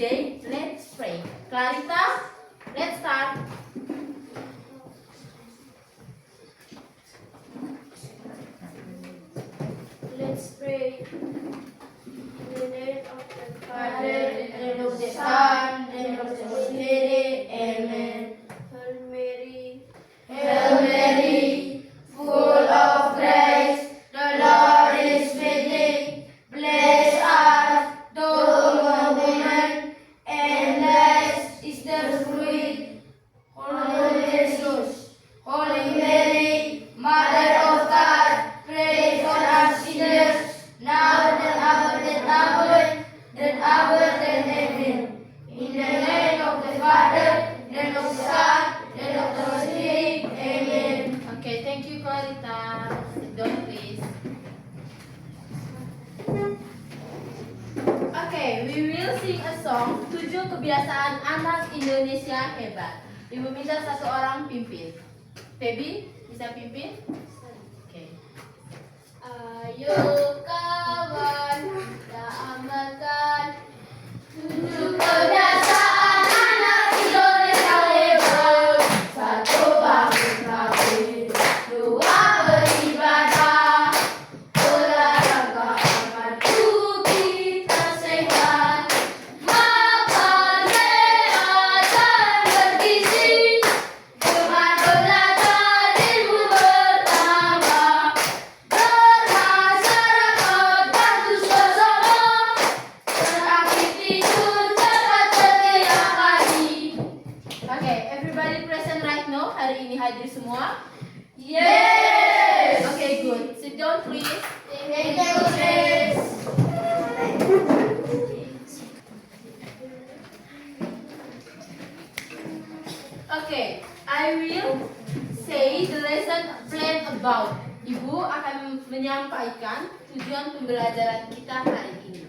today, let's pray. Clarita, let's start. Let's pray. In the name of the Father, and of the Son, and of the Holy Spirit. Amen. Hail Mary, Hail Mary, full of grace, the Lord is with thee. Blessed art thou among women, and blessed is the fruit of Jesus. Holy Mary, Mother of God, pray for us sinners, now and at our death. Amen. In the name of the Father, and of the Son, and of the Holy Spirit. Amen. Okay, thank you, Clarita. Sit down, please. Okay, we will sing a song 7 kebiasaan anak Indonesia hebat. Ibu minta satu orang pimpin. Feby, bisa pimpin? Oke. ayo kawan, kita amalkan 7 kebiasaan anak Indonesia hebat. 1. Bangun pagi, 2. Beribadah, olahraga agar tubuh kita sehat, makan sehat dan bergizi, dengan belajar ilmu bertambah, bermasyarakat bantu sesama, beraktif tidur cepat setiap hari. Okay, everybody present right now. Hari ini hadir semua? Yes. Okay, good. Sit down, please. Thank you, Miss. Okay, I will say the lesson plan about. Ibu akan menyampaikan tujuan pembelajaran kita hari ini.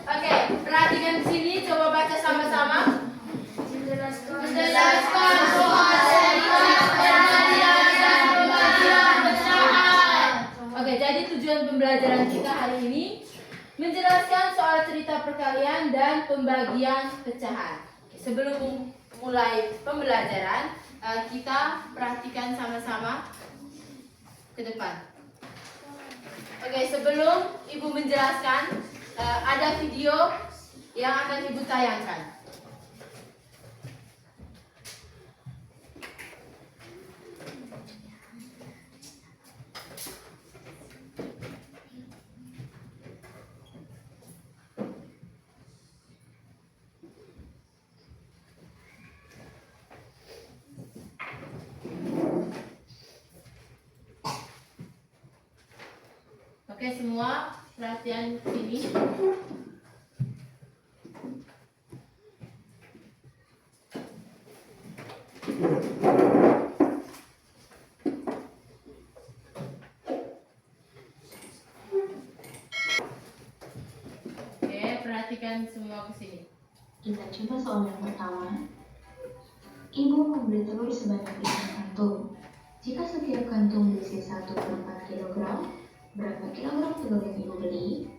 Oke, perhatikan di sini, coba baca sama-sama. Menjelaskan soal cerita kejadian dan pembagian pecahan. Oke, jadi tujuan pembelajaran kita hari ini menjelaskan soal cerita perkalian dan pembagian pecahan. Oke, sebelum mulai pembelajaran, kita perhatikan sama-sama ke depan. Oke, sebelum Ibu menjelaskan, ada video yang akan Ibu tayangkan. Oke, semua perhatian sini. Oke, perhatikan semua ke sini. Kita coba soal yang pertama. Ibu membeli telur sebanyak 5 kantung. Jika setiap kantung berisi 1/4 kg, berapa kilogram telur yang Ibu beli?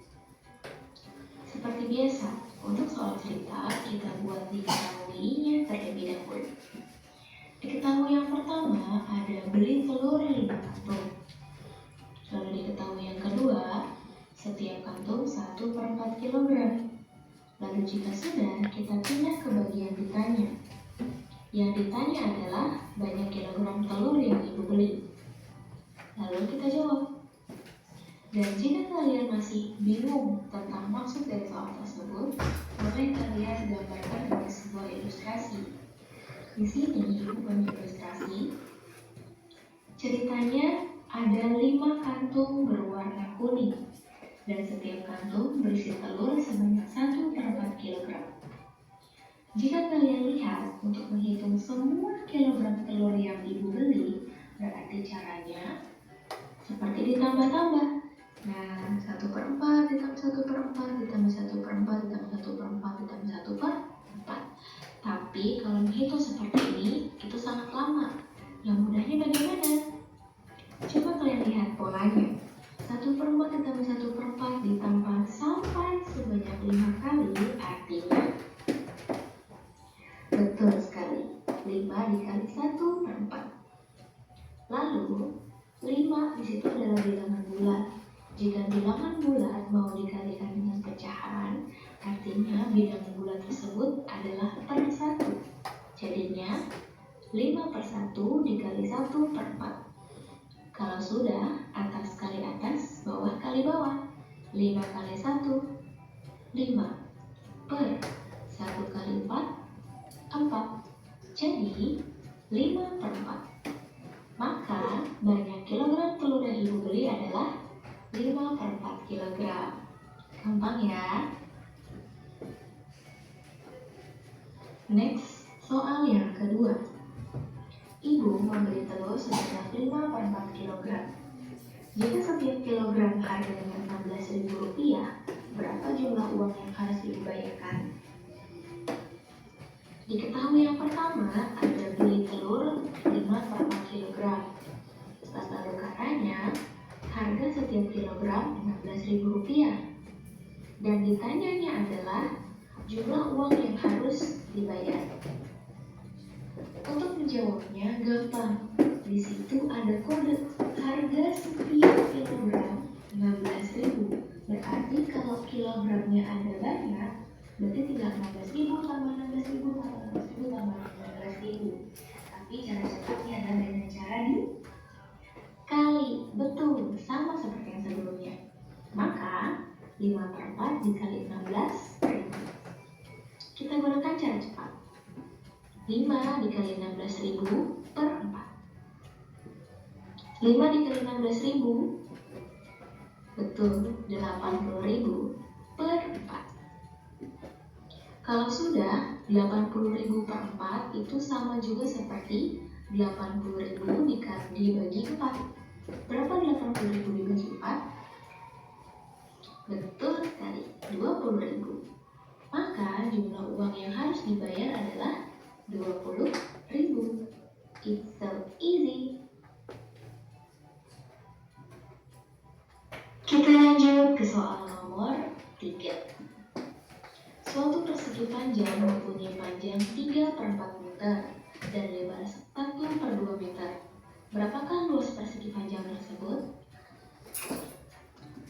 Seperti biasa, untuk soal cerita, kita buat diketahuinya terlebih dahulu. Diketahui yang pertama, ada beli telur 5 kantung. Lalu diketahui yang kedua, setiap kantung 1/4 kg. Lalu jika sudah, kita pindah ke bagian ditanya. Yang ditanya adalah banyak kilogram telur yang Ibu beli. Lalu kita jawab. Dan jika kalian masih bingung tentang maksud dari soal tersebut, mari kalian gambarkan dengan sebuah ilustrasi. Di sini ibu punya ilustrasi. Ceritanya ada 5 kantung berwarna kuning dan setiap kantung berisi telur sebanyak 1/4 kilogram. Jika kalian lihat untuk menghitung semua kilogram telur yang ibu beli, berarti caranya seperti ditambah-tambah. Nah, 1/4 ditambah 1/4 ditambah 1/4 ditambah 1/4 ditambah 1/4. Tapi kalau menghitung seperti ini, itu sangat lama. Yang mudahnya bagaimana? Coba kalian lihat polanya. 1/4 ditambah 1/4 ditambah sampai sebanyak 5 kali, artinya betul sekali, 5 dikali 1/4. Lalu 5 disitu adalah bilangan bulat. Jika bilangan bulat mau dikalikan dengan pecahan, artinya bilangan bulat tersebut adalah per 1. Jadinya 5/1 dikali 1/4. Kalau sudah, atas kali atas, bawah kali bawah. 5 kali 1, 5. Per 1 kali 4, 4. Jadi 5/4. Maka banyak kilogram telur yang ibu beli adalah 5/4 kilogram. Gampang ya. Next, soal yang kedua. Ibu membeli telur sebanyak 5/4 kilogram. Jika setiap kilogram harganya Rp16.000, berapa jumlah uang yang harus ibu bayarkan? Diketahui yang pertama ada beli telur 5/4 kilogram. Lalu katanya harga setiap kilogram Rp16.000. Dan ditanyanya adalah jumlah uang yang harus dibayar. Untuk menjawabnya gampang. Di situ ada kode harga setiap kilogram 16.000. Berarti kalau kilogramnya ada banyak, berarti tinggal 16.000 tambah 16.000 tambah 16.000 tambah 16.000. Tapi cara cepatnya adalah dengan cara dikali. Betul, sama seperti yang sebelumnya. Maka 5/4 dikali 16.000. Kita gunakan cara cepat. 5 dikali 16.000 per 4. 5 dikali 16.000, betul, 80.000 per 4. Kalau sudah, 80.000 per 4 itu sama juga seperti 80.000 dibagi 4. Berapa 80.000 dibagi 4? Betul sekali, 20.000. Maka jumlah uang yang harus dibayar adalah 20.000. It's so easy. Kita lanjut ke soal nomor 3. Suatu persegi panjang mempunyai panjang 3/4 meter dan lebar 1/2 meter. Berapakah luas persegi panjang tersebut?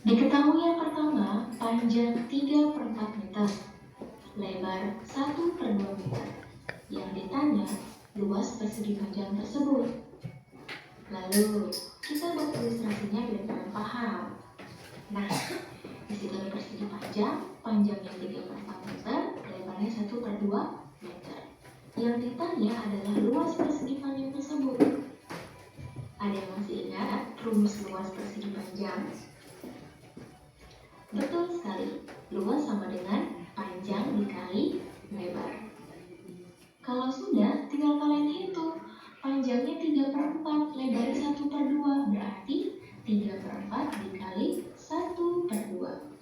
Diketahui yang pertama, panjang 3/4 meter, lebar 1/2 meter. Yang ditanya, luas persegi panjang tersebut. Lalu, kita buat ilustrasinya biar kalian paham. Nah, di situ ada persegi panjangnya 3/4 meter, lebarnya 1/2 meter. Yang ditanya adalah luas persegi panjang tersebut. Ada yang masih ingat rumus luas persegi panjang? Betul sekali, luas sama dengan panjang dikali lebar. Kalau sudah, tinggal kalian hitung. Panjangnya 3/4, lebarnya 1/2, berarti 3/4 dikali 1/2.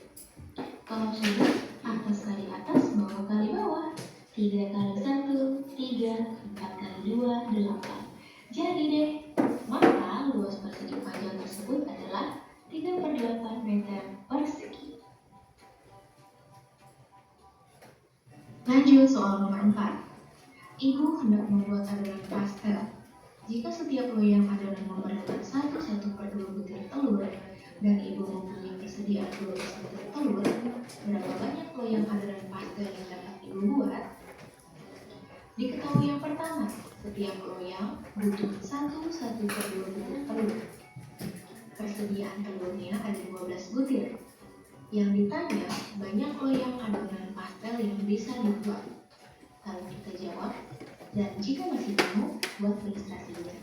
Kalau sudah, atas kali atas, bawah kali bawah. 3 kali 1, 3, 4 kali 2, 8. Jadi deh, maka luas persegi panjang tersebut adalah 3/8 meter persegi. Lanjut soal nomor 4. Ibu hendak membuat adonan pastel. Jika setiap loyang adonan memerlukan 1/2 butir telur dan ibu mempunyai persediaan 12 butir telur, berapa banyak loyang adonan pastel yang dapat ibu buat? Diketahui yang pertama, setiap loyang butuh 1/2 butir telur. persediaan telurnya ada 12 butir. Yang ditanya, banyak loyang adonan pastel yang bisa dibuat. Lalu kita jawab, dan jika masih bingung, buat ilustrasinya.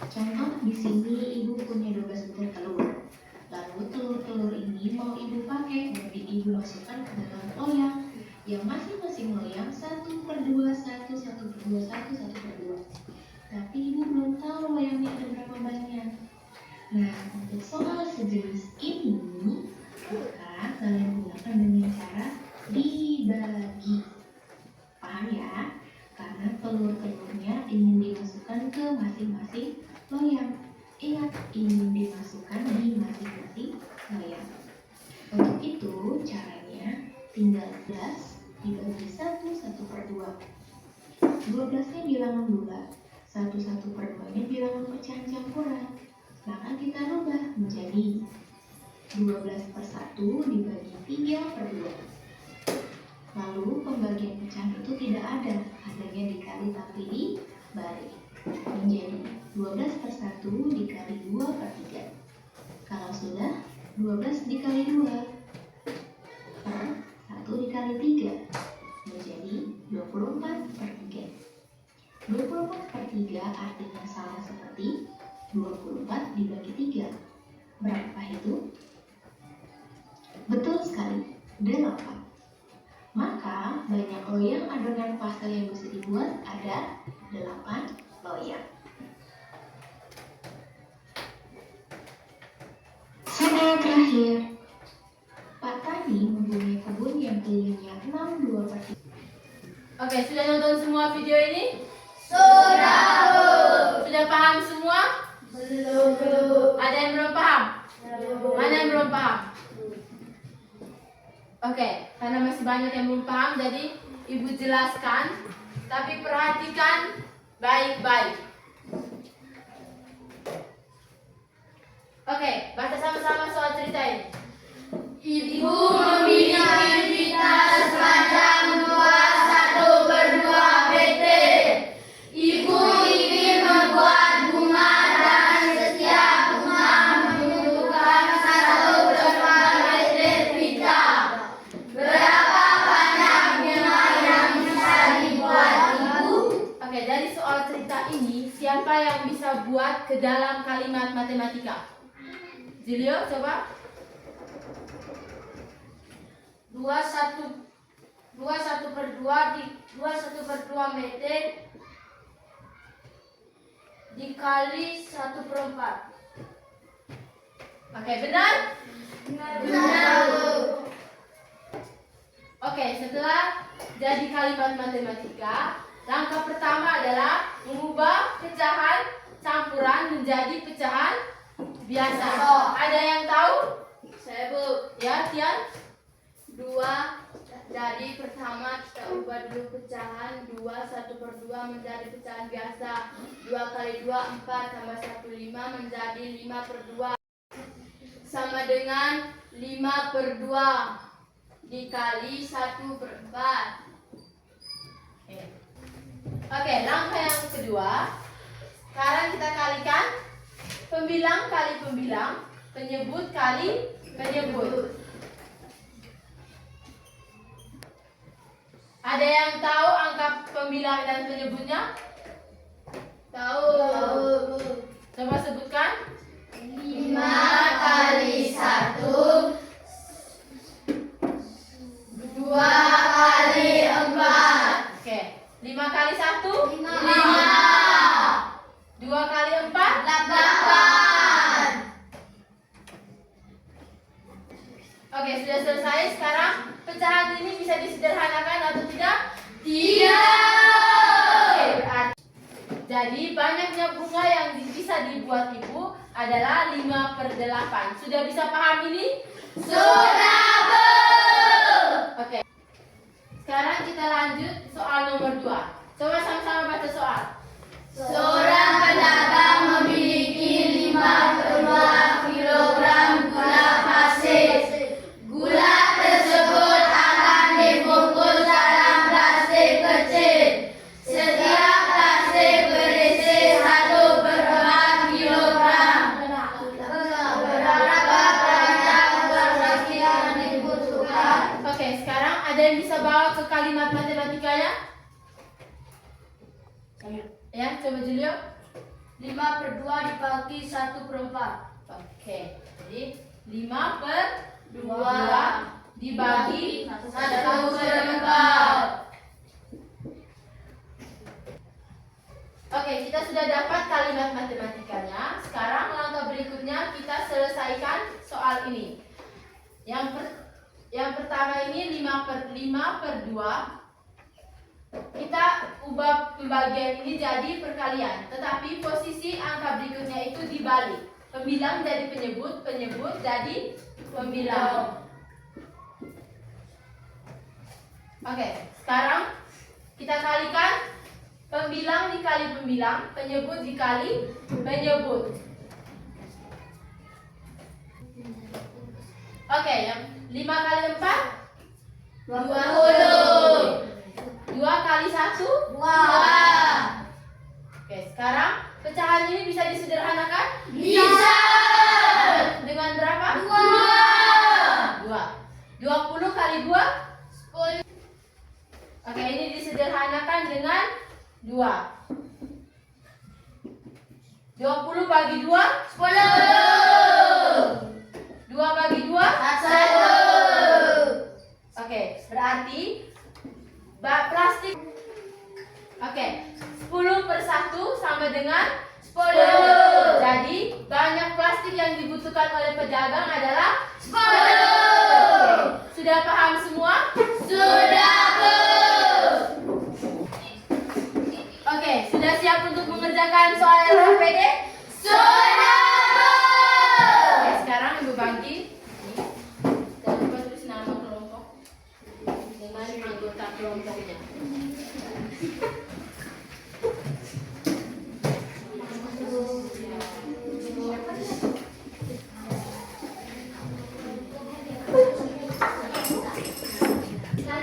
Contoh di sini ibu punya 12 butir telur. Lalu telur-telur ini mau ibu pakai, jadi ibu masukkan ke dalam loyang. Yang masing-masing loyang 1/2, 1/2, 1/2. Tapi ibu belum tahu loyangnya ada berapa banyak. Nah, untuk soal sejenis ini, maka kalian gunakan dengan cara dibagi. Paham ya? Karena telur-telurnya ingin dimasukkan ke masing-masing loyang. Ingat, ingin dimasukkan di masing-masing loyang. Untuk itu, caranya tinggal 12 dibagi 1/2. 12-nya bilangan bulat, 1/2-nya bilangan pecahan campuran. Maka kita rubah menjadi 12/1 dibagi 3/2. Lalu pembagian pecahan itu tidak ada, adanya dikali tapi dibalik. Menjadi 12/1 dikali 2/3. Kalau sudah, 12 dikali 2 per 1 dikali 3 menjadi 24/3. 24/3 artinya sama seperti 24 dibagi 3. Berapa itu? Betul sekali, 8. Maka banyak loyang adonan pastel yang bisa dibuat ada 8 loyang. Soal terakhir. Pak Tani mempunyai kebun yang kelilinnya 62/3. Oke, sudah nonton semua video ini? Sudah. Sudah paham semua? Belum. Ada yang belum paham? Mana yang belum paham? Oke, karena masih banyak yang belum paham, jadi ibu jelaskan, tapi perhatikan baik-baik. Oke, baca sama-sama soal cerita ini. Ibu memiliki pita sepanjang 1/2 meter. Ibu ingin membuat bunga dan setiap bunga membutuhkan 1/2 meter pita. Berapa banyak bunga yang bisa dibuat, Ibu? Oke, dari soal cerita ini, siapa yang bisa buat ke dalam kalimat matematika? Julio, coba. 2/2 meter dikali 1/4. Oke, benar? Benar. Oke, setelah jadi kalimat matematika, langkah pertama adalah mengubah pecahan campuran menjadi pecahan biasa. Ada yang tahu? Saya, Bu. Ya, Tian? 2. Jadi pertama kita ubah dulu pecahan 1/2 menjadi pecahan biasa. 2 kali 2 4 tambah 1 5 menjadi 5/2 sama dengan 5/2 dikali 1/4. Oke, langkah yang kedua. Sekarang kita kalikan pembilang kali pembilang, penyebut kali penyebut. Ada yang tahu angka pembilang dan penyebutnya? Tahu. Coba sebutkan. 5 kali 1 2 kali 4. Oke, 5 kali 1? 5. 2 kali 4? 8. Oke, sudah selesai. Sekarang pecahan ini bisa disederhanakan atau tidak? Tidak. Jadi banyaknya bunga yang bisa dibuat ibu adalah 5/8. Sudah bisa paham ini? Sudah, Bu. Oke. Sekarang kita lanjut soal nomor 2. Coba sama-sama baca soal. Seorang pedagang memiliki 52 kilogram gula pasir. Gula tersebut akan dibungkus dalam plastik kecil. Setiap plastik berisi 1/4 kilogram. yang bisa bawa ke kalimat matematikanya? Ya, coba Julio. 5/2 dibagi 1/4. Oke, jadi 5/2 dibagi 1/4. Oke, kita sudah dapat kalimat matematikanya. Sekarang langkah berikutnya kita selesaikan soal ini. Yang pertama ini 5/2. Kita ubah pembagian ini jadi perkalian, tetapi posisi angka berikutnya itu dibalik. Pembilang jadi penyebut, penyebut jadi pembilang. Oke, sekarang kita kalikan pembilang dikali pembilang, penyebut dikali penyebut. Oke, yang 5 kali 4 20. 2 kali 1 2. Oke, sekarang pecahan ini bisa disederhanakan? Bisa. Dengan berapa? 2. 20 kali 2 10. Oke, ini disederhanakan dengan 2. 20 bagi 2 10. 2 bagi 2 1. Oke, berarti plastik. Oke, 10/1 sama dengan 10. Jadi banyak plastik yang dibutuhkan oleh pedagang adalah 10. Sudah paham semua? Sudah, Bu. Oke, sudah siap untuk mengerjakan soal LKPD? Sudah, Bu. Oke, sekarang Ibu bagi. Jangan lupa tulis nama kelompok dengan anggota kelompoknya.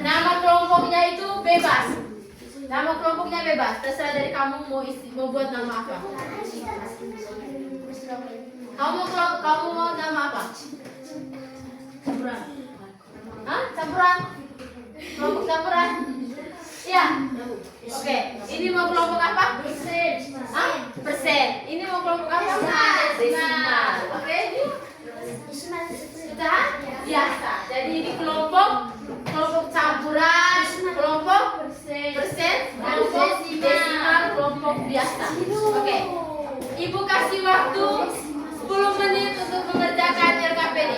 Nama kelompoknya itu bebas. Nama kelompoknya bebas. Terserah dari kamu mau buat nama apa. Kamu mau nama apa? Campuran. Hah? Campuran? Kelompok campuran? Iya. Oke. Ini mau kelompok apa? Persen. Hah? Persen. Ini mau kelompok apa? Desimal. Oke. Ini sudah biasa. Jadi ini kelompok campuran, kelompok persen, kelompok desimal, kelompok biasa. Oke. Ibu kasih waktu 10 menit untuk mengerjakan LKPD.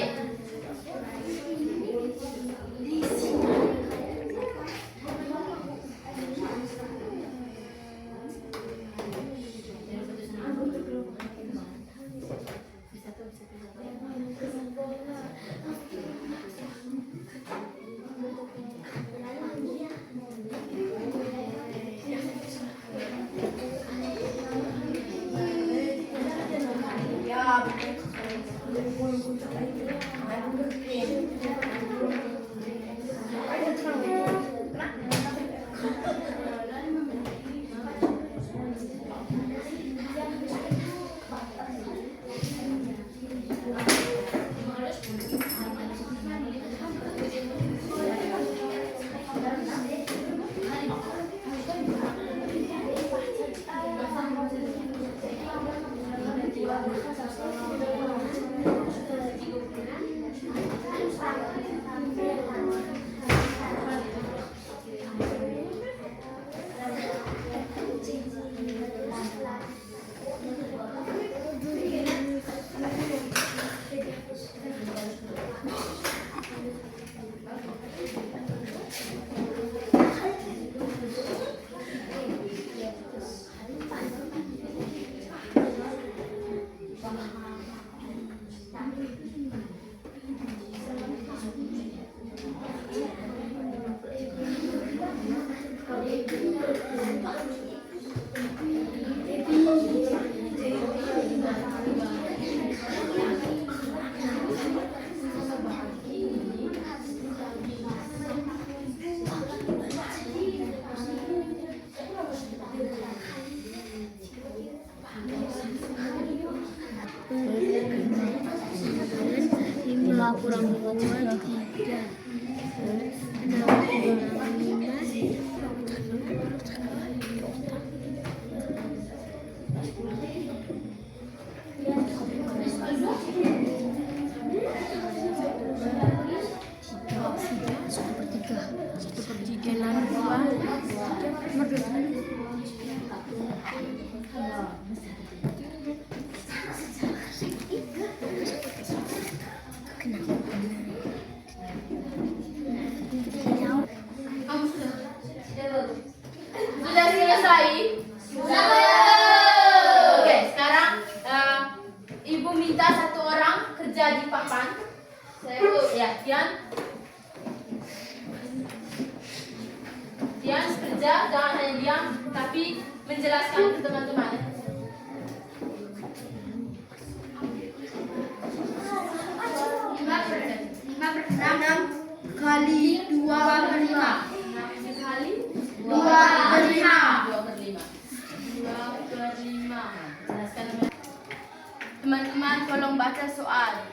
Kurang 5 3. Sudah selesai? Oke, sekarang ibu minta satu orang kerja di papan. Ya, Tian kerja, jangan hanya diam, tapi menjelaskan ke teman-teman. 6 kali 2 per 5. 6 kali 2 per 5. 2 per 5. 2 per 5. Jelaskan teman-teman, tolong baca soal.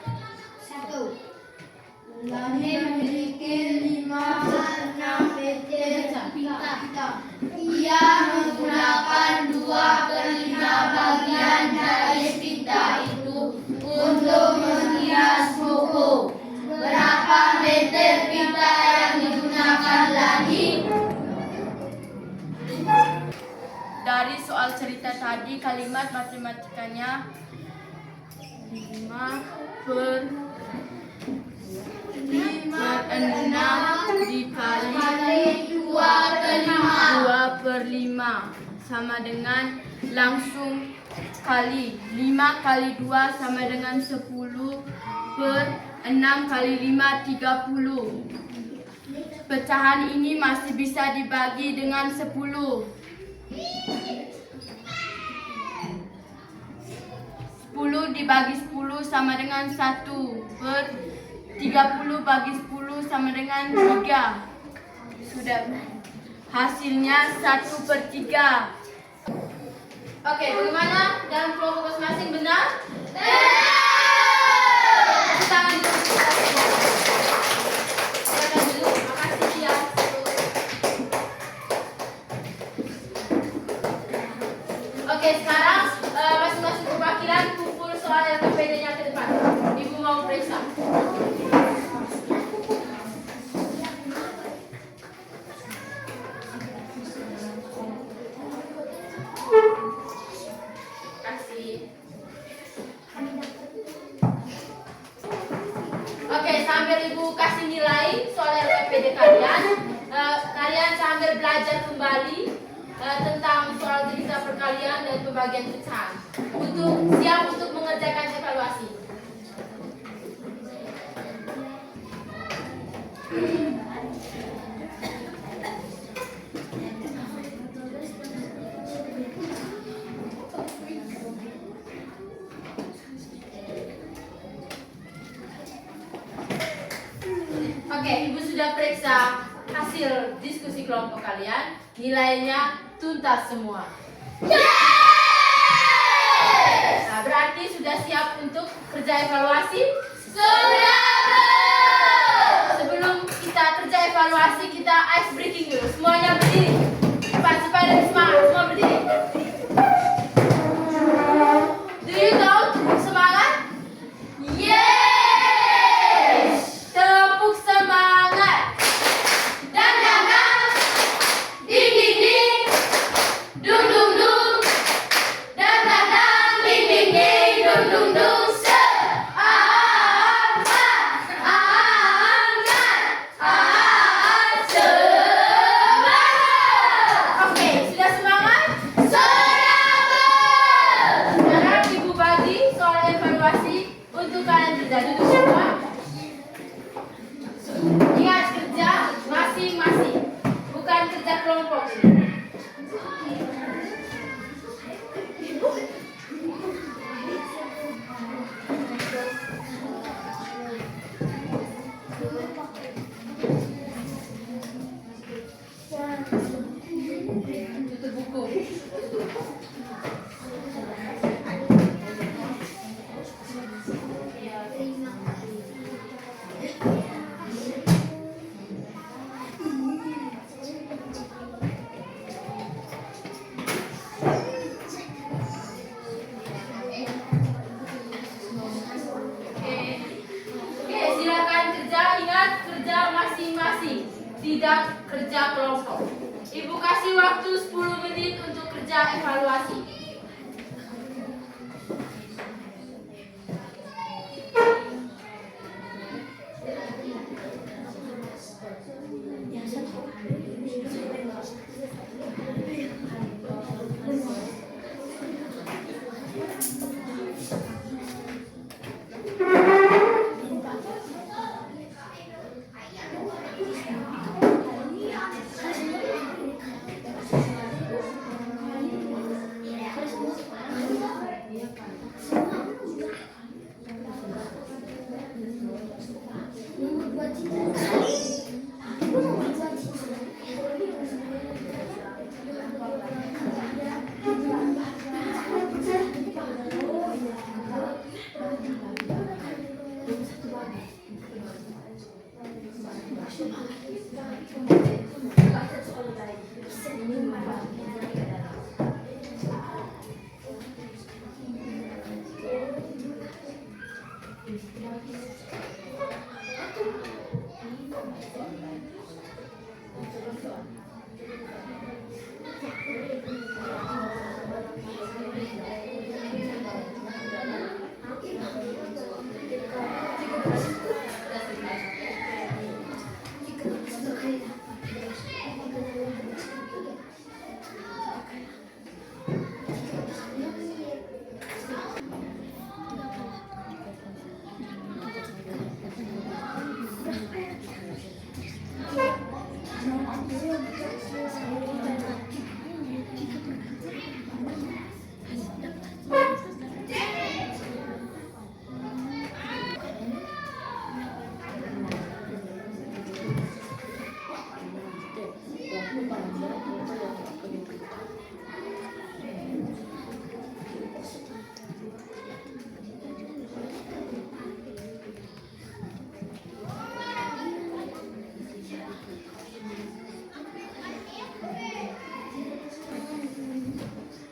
1. Langit memiliki 5 meter pita. Ia menggunakan 2 per 5 bagian dari pita itu untuk menghias buku. Berapa meter pita yang digunakan lagi? Dari soal cerita tadi, kalimat matematikanya 5 per 6 dikali 2 per 5. 2 per 5 sama dengan langsung kali 5 kali 2 sama dengan 10 per 6 kali 5 30. Pecahan ini masih bisa dibagi dengan 10. 10 dibagi 10 sama dengan 1 per 30 bagi 10 sama dengan 3. Sudah. Hasilnya 1 per 3. Oke, bagaimana? Dalam kelompok masing-masing benar? Benar! Tangan dulu. Silakan dulu. Makasih ya. Oke, sekarang masing-masing perwakilan kumpul soal LKPD-nya ke depan. Ibu mau periksa. Oke, sambil ibu kasih nilai soal LKPD kalian, kalian sambil belajar kembali tentang soal cerita perkalian dan pembagian pecahan. Siap untuk mengerjakan evaluasi. Oke, ibu sudah periksa hasil diskusi kelompok kalian. Nilainya tuntas semua. Nah, berarti sudah siap untuk kerja evaluasi? Sudah! Sebelum kita kerja evaluasi, kita ice breaking dulu. Semuanya berdiri. Cepat, supaya lebih semangat. Semua berdiri. Do you know semangat? Yes! Tepuk semangat. Dang dang dang. Ding ding ding. Dung dung dung. Dang dang dang. Ding ding ding. Dung dung dung. Se. Ah. tidak kerja kelompok. Ibu kasih waktu 10 menit untuk kerja evaluasi.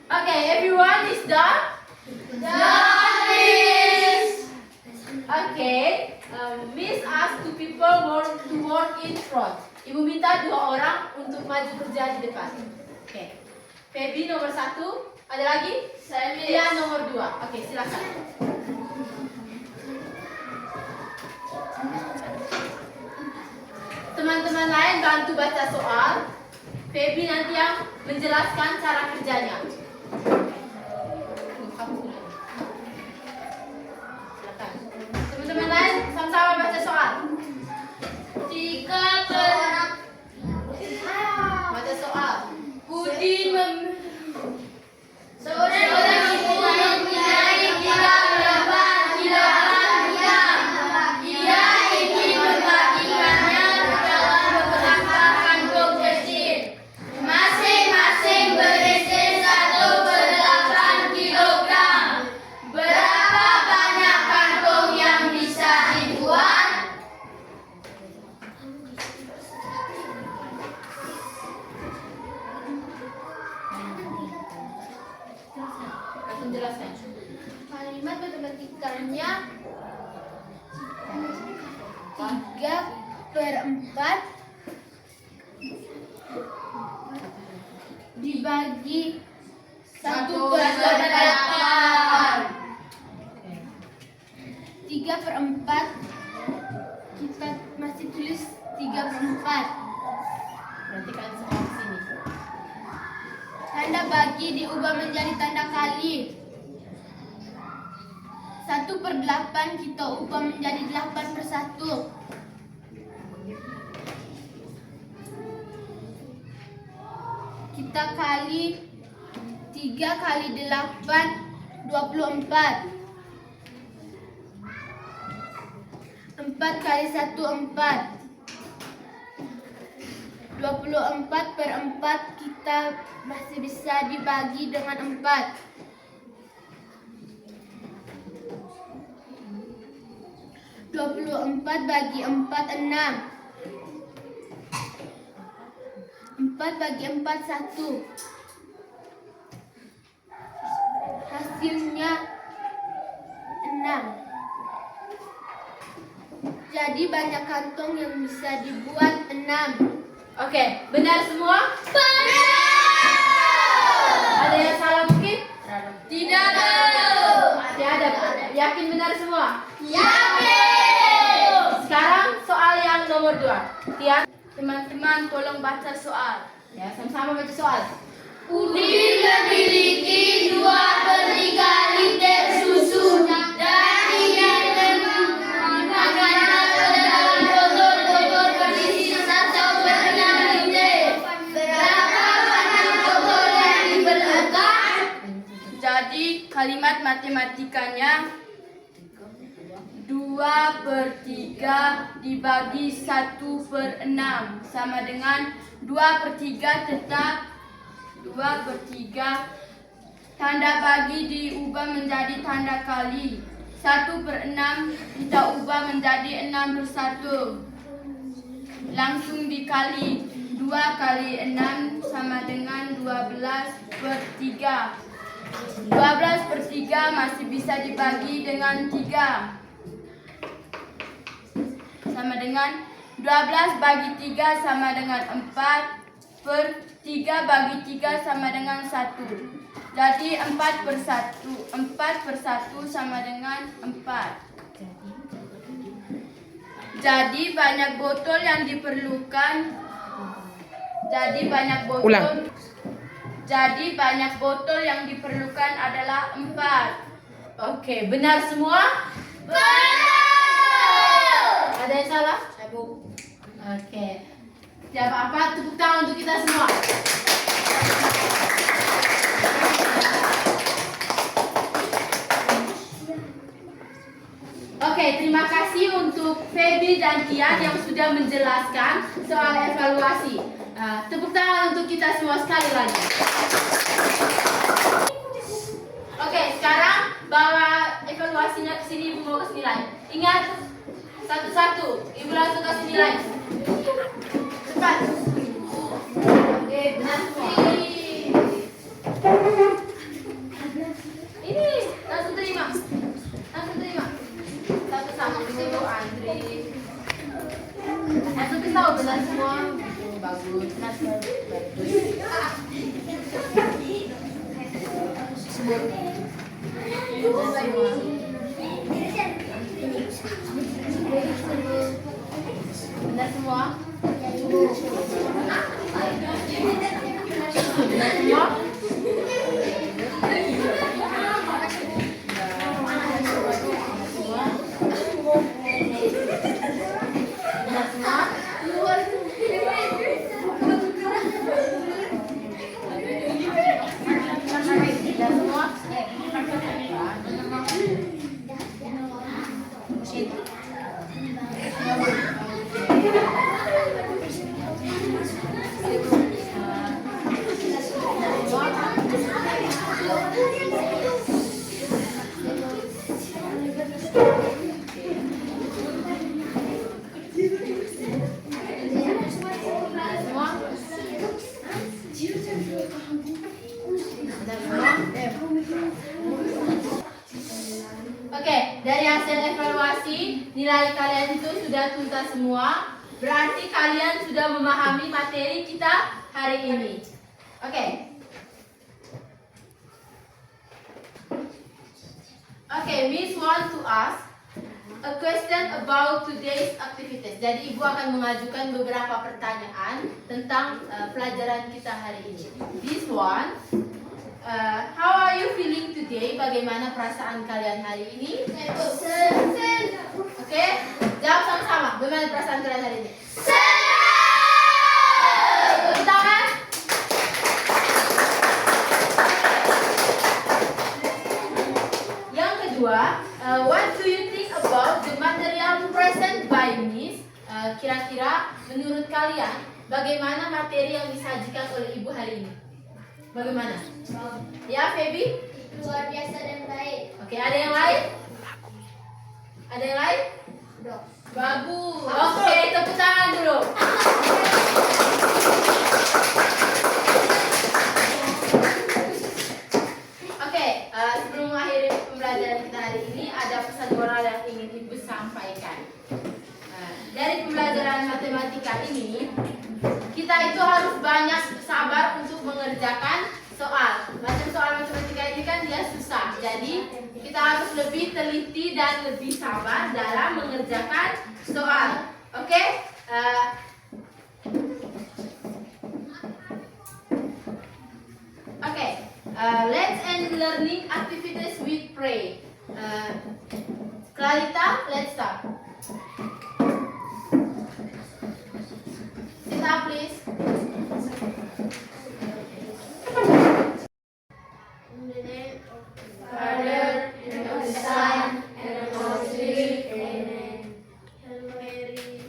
Okay, everyone is done? Done, Miss! Okay, Miss asked two people to work in front. Ibu minta 2 orang untuk maju kerja di depan. Okay. Feby nomor 1. Ada lagi? Saya, Miss. Dia nomor 2. Oke, silakan. Teman-teman lain bantu baca soal. Feby nanti yang menjelaskan cara kerjanya. Silakan. Teman-teman lain sama-sama baca soal. 3 baca soal. Budi Seorang ibu mempunyai 3 lembar kilogram. Ia ingin membagikannya ke dalam beberapa kantong kecil. Masing-masing berisi 1/8 kilogram. Berapa banyak kantong yang bisa dibuat? Jelaskan. Kalimat matematikannya 3/4 dibagi 1/8. 3/4 kita masih tulis 3/4. Berarti kan soal sini. Tanda bagi diubah menjadi tanda kali. 1/8 kita ubah menjadi 8/1. Kita kali 3 kali 8 24. 4 kali 1 4. 24/4 kita masih bisa dibagi dengan 4. 24 bagi 4 6. 4 bagi 4 1. Hasilnya 6. Jadi banyak kantong yang bisa dibuat 6. Oke, benar semua? Benar! Ada yang salah mungkin? Tidak ada. Tidak ada. Yakin benar semua? Yakin! Sekarang soal yang nomor 2. Tian, teman-teman tolong baca soal. Ya, sama-sama baca soal. Udin memiliki 2/3 liter susu dan ingin menggunakannya ke dalam botol-botol berisi 1/6 liter. Berapa banyak botol yang diperlukan? Jadi kalimat matematikanya 2/3 dibagi 1/6 sama dengan 2/3 tetap 2/3. Tanda bagi diubah menjadi tanda kali. 1/6 kita ubah menjadi 6/1. Langsung dikali. 2 kali 6 sama dengan 12/3. 12/3 masih bisa dibagi dengan 3. Sama dengan 12 bagi 3 sama dengan 4/3 bagi 3 sama dengan 1. Jadi 4/1. 4/1 sama dengan 4. Jadi banyak botol yang diperlukan. Jadi banyak botol yang diperlukan adalah 4. Oke, benar semua? Benar! Ada yang salah? Oke. Tidak apa-apa, tepuk tangan untuk kita semua. Oke, terima kasih untuk Feby dan Tian yang sudah menjelaskan soal evaluasi. Tepuk tangan untuk kita semua sekali lagi. Oke, sekarang bawa evaluasinya ke sini, Ibu mau kasih nilai. Ingat, satu-satu, Ibu langsung kasih nilai. Cepat. Oke, benar semua. Ini langsung terima. Langsung terima. Satu-satu dulu, Andri. Langsung kita tahu benar semua. Bagus. Benar semua. Benar semua. Benar semua. Oke, dari hasil evaluasi nilai kalian itu sudah tuntas semua. Berarti kalian sudah memahami materi kita hari ini. Oke. Oke, Miss want to ask a question about today's activities. Jadi Ibu akan mengajukan beberapa pertanyaan tentang pelajaran kita hari ini. This one, how are you feeling today? Bagaimana perasaan kalian hari ini? Oke, jawab sama-sama. Bagaimana perasaan kalian hari ini? Tepuk tangan. Yang kedua, what do you think about the material present by Miss? Kira-kira menurut kalian bagaimana materi yang disajikan oleh Ibu hari ini? Bagaimana? Ya, Feby? Luar biasa dan baik. Oke, ada yang lain? Ada yang lain? Bagus. Oke, tepuk tangan dulu. Oke, sebelum mengakhiri pembelajaran kita hari ini, ada pesan moral yang ingin Ibu sampaikan. Dari pembelajaran matematika ini, kita kita itu harus banyak sabar untuk mengerjakan soal. Macam soal matematika ini kan dia susah. Jadi kita harus lebih teliti dan lebih sabar dalam mengerjakan soal. Oke? Let's end learning activities with pray. Clarita, let's start. Sit up, please. In the name of the Father, and of the Son, and of the Holy Spirit. Amen. Hail Mary,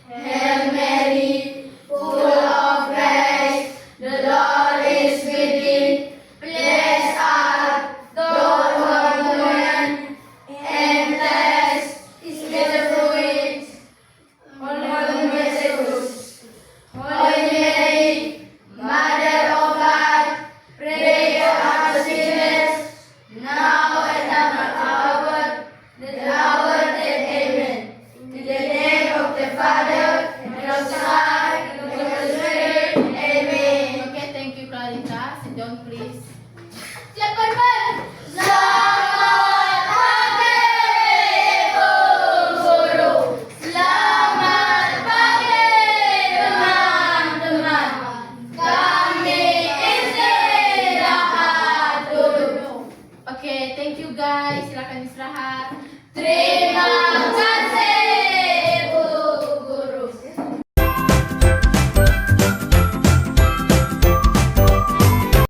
Hail Mary, full of grace, the Lord is with thee. Blessed art thou among women, and blessed is the fruit of thy Jesus. Holy Mary, Mother of God, pray for us sinners, now and at the hour of death. Amen. In the name of the Father, and of the Son, and of the Holy Spirit. Amen. Okay, thank you, Clarita. Sit down, please. Silakan, Pak. Selamat pagi, Ibu Guru. Selamat pagi, teman-teman. Kami istirahat dulu. Oke, thank you guys. Silakan istirahat. Terima